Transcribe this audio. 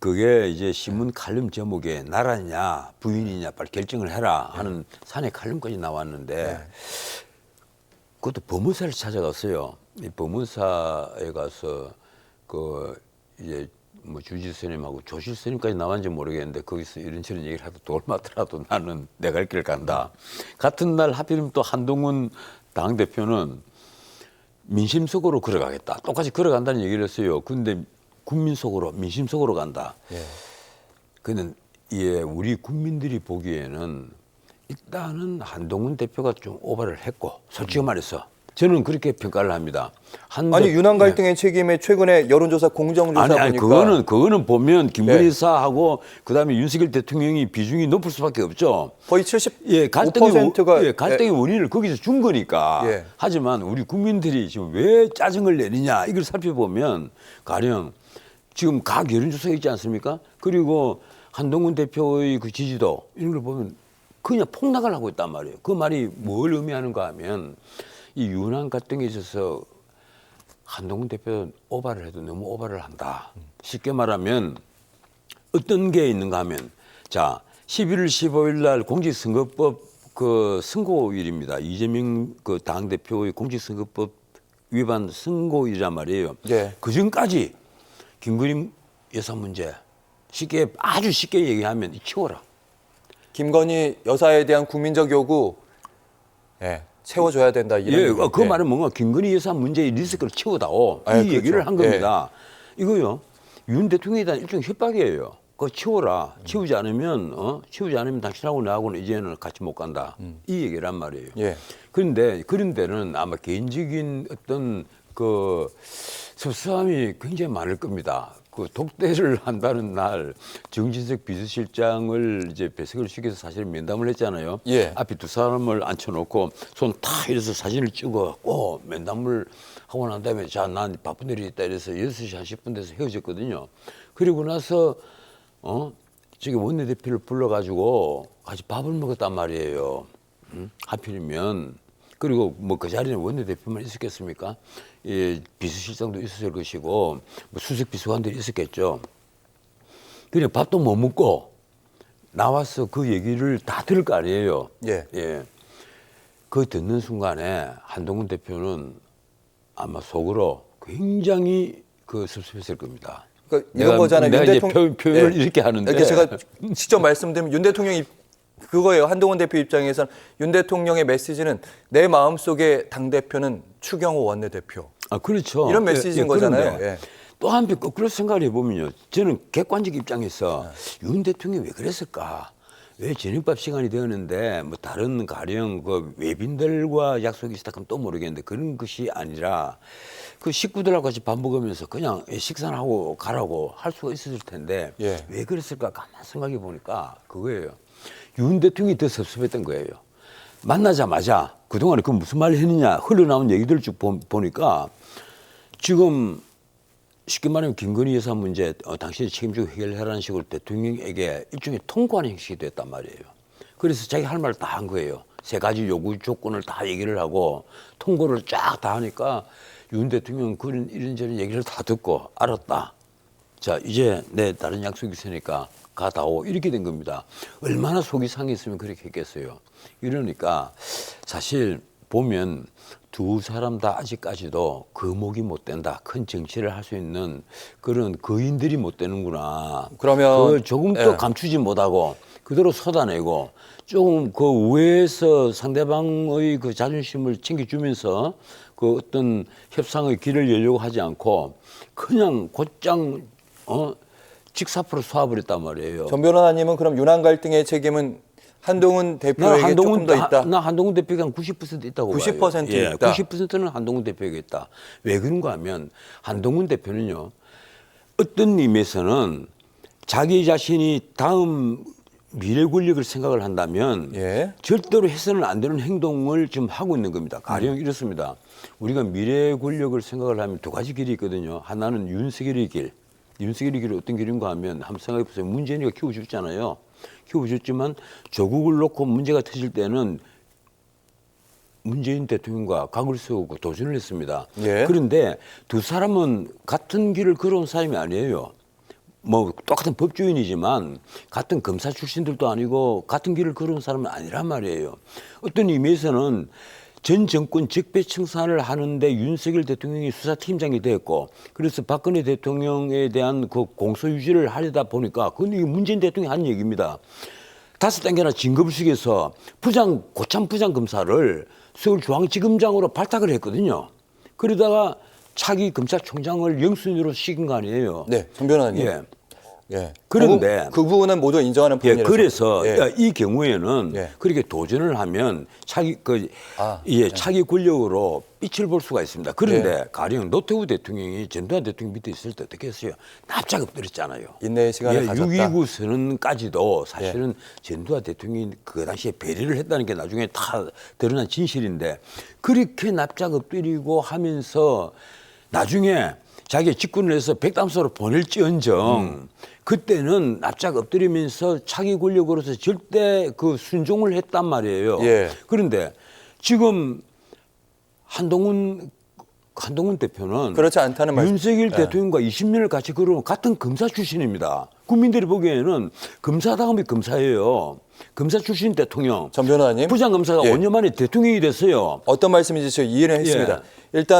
그게 이제 신문 칼럼 제목에 나라냐 부인이냐 빨리 결정을 해라 하는 사내 칼럼까지 나왔는데 그것도 법무사를 찾아갔어요. 이 법무사에 가서 그 이제 뭐 주지 스님하고 조실 스님까지 나왔는지 모르겠는데 거기서 이런저런 얘기를 하도 돌맞더라도 나는 내 갈 길 간다. 같은 날 하필이면 또 한동훈 당대표는 민심 속으로 걸어가겠다. 똑같이 걸어간다는 얘기를 했어요. 근데 국민 속으로 민심 속으로 간다. 그는 예, 우리 국민들이 보기에는 일단은 한동훈 대표가 좀 오바를 했고 솔직히 말해서 저는 그렇게 평가를 합니다. 아니 윤한 갈등의 책임에 최근에 여론조사 공정조사 아니 보니까 그거는 보면 김건희 여사하고 그다음에 윤석열 대통령이 비중이 높을 수밖에 없죠. 거의 70%가 예, 갈등의 원인을 거기서 준 거니까. 하지만 우리 국민들이 지금 왜 짜증을 내느냐 이걸 살펴보면 가령 지금 각 여론조사가 있지 않습니까? 그리고 한동훈 대표의 그 지지도 이런 걸 보면 그냥 폭락을 하고 있단 말이에요. 그 말이 뭘 의미하는가 하면 이 윤한 갈등에 있어서 한동훈 대표는 오바를 해도 너무 오바를 한다. 쉽게 말하면 어떤 게 있는가 하면 자 11월 15일 날 공직선거법 그 선고일입니다. 이재명 그 당대표의 공직선거법 위반 선고일이란 말이에요. 그 전까지 김건희 여사 문제 아주 쉽게 얘기하면 치워라. 김건희 여사에 대한 국민적 요구 채워줘야 된다. 이런 그 말은 뭔가 김건희 여사 문제의 리스크를 채워다오. 이 얘기를 한 겁니다. 이거요. 윤 대통령에 대한 일종의 협박이에요. 그거 치워라. 치우지 않으면 당신하고 나하고는 이제는 같이 못 간다. 이 얘기란 말이에요. 그런데 그런 데는 아마 개인적인 어떤 그 섭섭함이 굉장히 많을 겁니다. 그 독대를 한다는 날 정진석 비서실장을 이제 배석을 시켜서 사실 면담을 했잖아요. 앞에 두 사람을 앉혀놓고 손 탁 이래서 사진을 찍어갖고 면담을 하고 난 다음에 자, 난 바쁜 일이 있다 이래서 6시 한 10분 돼서 헤어졌거든요. 그리고 나서 저기 원내대표를 불러가지고 같이 밥을 먹었단 말이에요. 하필이면 그리고 뭐 그 자리에 원내대표만 있었겠습니까? 예, 비서실장도 있었을 것이고 뭐 수석 비서관들이 있었겠죠. 그냥 밥도 못 먹고 나와서 그 얘기를 다 들을 거 아니에요. 그 듣는 순간에 한동훈 대표는 아마 속으로 굉장히 그 섭섭했을 겁니다. 그러니까 이런 거잖아요. 내가 이제 표현을 이렇게 하는데 이렇게 제가 직접 말씀드리면 윤 대통령이 그거예요. 한동훈 대표 입장에서는 윤 대통령의 메시지는 내 마음속에 당대표는 추경호 원내대표. 그렇죠. 이런 메시지인 거잖아요. 또 한편 거꾸로 생각을 해보면요. 저는 객관적 입장에서 윤 대통령이 왜 그랬을까? 왜 저녁밥 시간이 되었는데 뭐 다른 가령 그 외빈들과 약속이 있었다 하면 또 모르겠는데 그런 것이 아니라 그 식구들하고 같이 밥 먹으면서 그냥 식사를 하고 가라고 할 수가 있었을 텐데 왜 그랬을까? 가만 생각해 보니까 그거예요. 윤 대통령이 더 섭섭했던 거예요. 만나자마자 그동안에 그 무슨 말을 했느냐 흘러나온 얘기들을 쭉 보니까 지금 쉽게 말하면 김건희 여사 문제 당신이 책임지고 해결하라는 식으로 대통령에게 일종의 통고하는 형식이 됐단 말이에요. 그래서 자기 할 말을 다 한 거예요. 3가지 요구 조건을 다 얘기를 하고 통고를 쫙 다 하니까 윤 대통령은 그런 이런저런 얘기를 다 듣고 알았다. 자 이제 내 다른 약속이 있으니까 가다오 이렇게 된 겁니다. 얼마나 속이 상했으면 그렇게 했겠어요. 이러니까 사실 보면 두 사람 다 아직까지도 거목이 못 된다. 큰 정치를 할 수 있는 그런 거인들이 못 되는구나. 그러면 그걸 조금도 감추지 못하고 그대로 쏟아내고 조금 그 우회에서 상대방의 그 자존심을 챙겨주면서 그 어떤 협상의 길을 열려고 하지 않고 그냥 곧장 직사포로 쏘아버렸단 말이에요. 전 변호사님은 그럼 윤한 갈등의 책임은 한동훈 대표에게 조금 더 있다? 나 한동훈 대표가 한 90% 있다고 90% 봐요. 있다? 90%는 한동훈 대표에게 있다. 왜 그런가 하면 한동훈 대표는요. 어떤 의미에서는 자기 자신이 다음 미래 권력을 생각을 한다면 절대로 해서는 안 되는 행동을 지금 하고 있는 겁니다. 가령 이렇습니다. 우리가 미래 권력을 생각을 하면 2가지 길이 있거든요. 하나는 윤석열의 길. 윤석열의 길이 어떤 길인가 하면 한번 생각해 보세요. 문재인이가 키워줬잖아요. 키워줬지만 조국을 놓고 문제가 터질 때는 문재인 대통령과 각을 세우고 도전을 했습니다. 그런데 두 사람은 같은 길을 걸어온 사람이 아니에요. 뭐 똑같은 법조인이지만 같은 검사 출신들도 아니고 같은 길을 걸어온 사람은 아니란 말이에요. 어떤 의미에서는 전 정권 적폐청산을 하는데 윤석열 대통령이 수사팀장이 됐고 그래서 박근혜 대통령에 대한 그 공소유지를 하려다 보니까 그건 이게 문재인 대통령이 한 얘기입니다. 5단계나 진급식에서 고참 부장 검사를 서울중앙지검장으로 발탁을 했거든요. 그러다가 차기 검찰총장을 영순위로 시킨 거 아니에요. 네, 정 변호사님. 예. 예. 그런데 그 부분은 모두 인정하는 예, 부분이라서. 그래서 예. 이 경우에는 예. 그렇게 도전을 하면 차기 예. 차기 권력으로 빛을 볼 수가 있습니다. 그런데 예. 가령 노태우 대통령이 전두환 대통령 밑에 있을 때 어떻게 했어요? 납작 엎드렸잖아요. 인내의 시간을 가졌다. 6.29 선언까지도 사실은 전두환 대통령이 그 당시에 배려를 했다는 게 나중에 다 드러난 진실인데 그렇게 납작 엎드리고 하면서 나중에 자기 직군을 해서 백담소로 보낼지언정 그때는 납작 엎드리면서 차기 권력으로서 절대 그 순종을 했단 말이에요. 예. 그런데 지금 한동훈 대표는 그렇지 않다는 말씀. 윤석열 대통령과 20년을 같이 걸어온 같은 검사 출신입니다. 국민들이 보기에는 검사다움이 검사예요. 검사 출신 대통령. 전 변호사님. 부장검사가 예. 5년 만에 대통령이 됐어요. 어떤 말씀인지 제가 이해를 했습니다. 예. 일단